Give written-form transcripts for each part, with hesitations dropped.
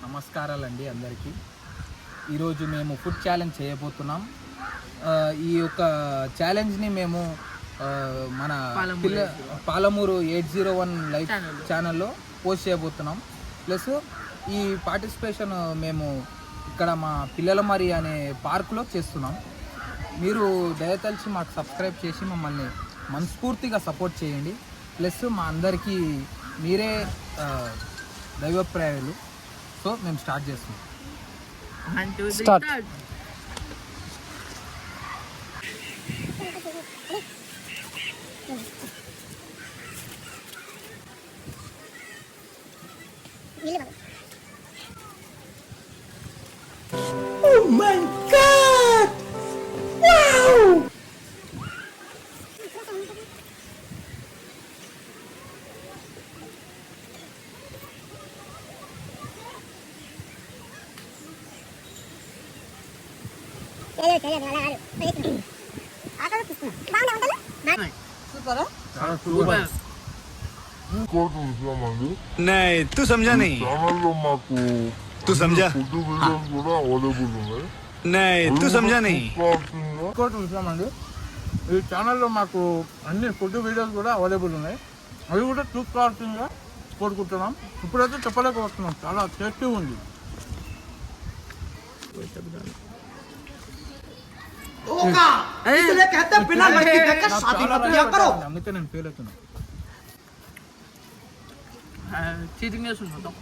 నమస్కారాలండి అందరికీ. ఈరోజు మేము ఫుడ్ ఛాలెంజ్ చేయబోతున్నాం. ఈ యొక్క ఛాలెంజ్ని మేము మన పాలమూరు 801 లైవ్ ఛానల్లో పోస్ట్ చేయబోతున్నాం. ప్లస్ ఈ పార్టిసిపేషన్ మేము ఇక్కడ మా పిల్లలమరి అనే పార్కులో చేస్తున్నాం. మీరు దయతలిచి మాకు సబ్స్క్రైబ్ చేసి మమ్మల్ని మనస్ఫూర్తిగా సపోర్ట్ చేయండి. ప్లస్ మా అందరికీ మీరే దైవప్రాయాలు. సో మేము స్టార్ట్ చేస్తున్నాం. Oh my God! Wow! नहीं तू समझा नहीं तू समझा नहीं तू समझा नहीं చూసామండి. ఈ ఛానల్లో మాకు అన్ని ఫుడ్ వీడియోస్ కూడా అవైలబుల్ ఉన్నాయి. అవి కూడా చూసుకోవాల్సిందిగా కోరుకుంటున్నాం. ఇప్పుడైతే చెప్పలేకపోతున్నాం, చాలా టేస్టీ ఉంది. అందుకే నేను ఫెయిల్ అవుతున్నా. చీటింగ్ చేస్తుంది మొత్తం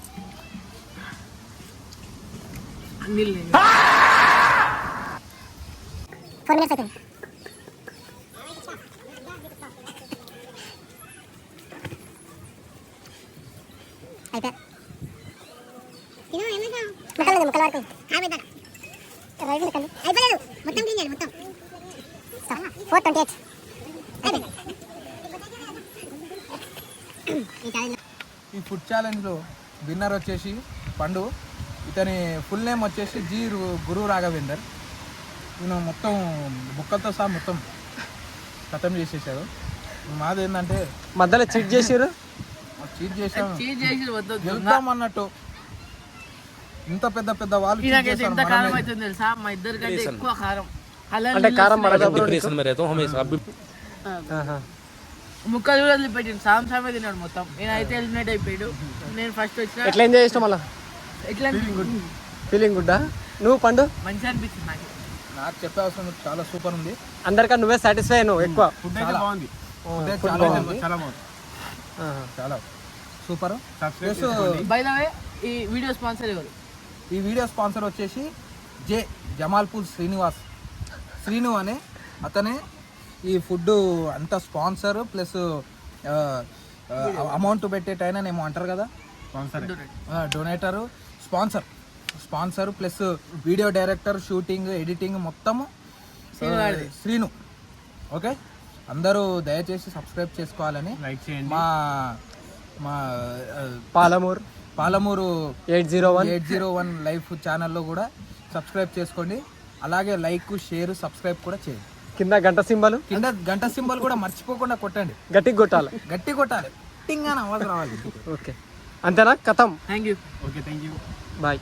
అన్ని 4 minutes అవుతుంది. అయితే ముక్కలు వరకు రైతు ముక్కలు అయిపోలేదు. మొత్తం క్లీన్ చేయాలి. మొత్తం 428 ఈ ఫుడ్ ఛాలెంజ్లో విన్నర్ వచ్చేసి పండు. ఇతని ఫుల్ నేమ్ వచ్చేసి గురు రాఘవేందర్. ఈయన మొత్తం బుక్కలతో సహా మొత్తం ఖతం చేసేసాడు. మాది ఏంటంటే మధ్యలో చీట్ చేసారు, చీట్ చేసాము, వెళ్తాం అన్నట్టు. ఇంత పెద్ద పెద్ద వాళ్ళు ఎంత కారం అవుతుంది తెలుసా? మా ఇద్దరి కంటే ఎక్కువ కారం. అంటే కారం ముక్కలు కూడా వదిలిపెట్టిండు. సామే తిన్నాడు మొత్తం. నేను అయితే ఎలిమినేట్ అయిపోయాడు. నేను ఫస్ట్ వచ్చిన. ఎట్లా ఎంజాయ్ చేస్తాం మళ్ళా? ఎట్లా ఫీలింగ్ గుడ్డా? నువ్వు పండు? మంచిగా అనిపించింది నాకు చెప్పే అవసరం చాలా సూపర్ ఉంది. అందరికన్నా నువ్వే సాటిస్ఫై నువ్వు ఎక్కువ. బాగుంది, చాలా సూపర్. బై ద వే ఈ వీడియో స్పాన్సర్ ఎవరు? ఈ వీడియో స్పాన్సర్ వచ్చేసి జమాల్పూర్ శ్రీను అనే అతనే ఈ ఫుడ్ అంతా స్పాన్సర్. ప్లస్ అమౌంట్ పెట్టేటైనానేమో అంటారు కదా, donator, sponsor plus video director, shooting, editing మొత్తము శ్రీను. ఓకే, అందరూ దయచేసి సబ్స్క్రైబ్ చేసుకోవాలని మా పాలమూరు 801 లైవ్ ఛానల్లో కూడా సబ్స్క్రైబ్ చేసుకోండి. అలాగే లైక్, షేర్, సబ్స్క్రైబ్ కూడా చేయండి. కింద గంట సింబల్ కూడా మర్చిపోకుండా కొట్టండి. గట్టి కొట్టాలి. టింగ్ అని ఆవాజ్ రావాలి. ఓకే, అంతేనా? కథం. Thank you. బాయ్.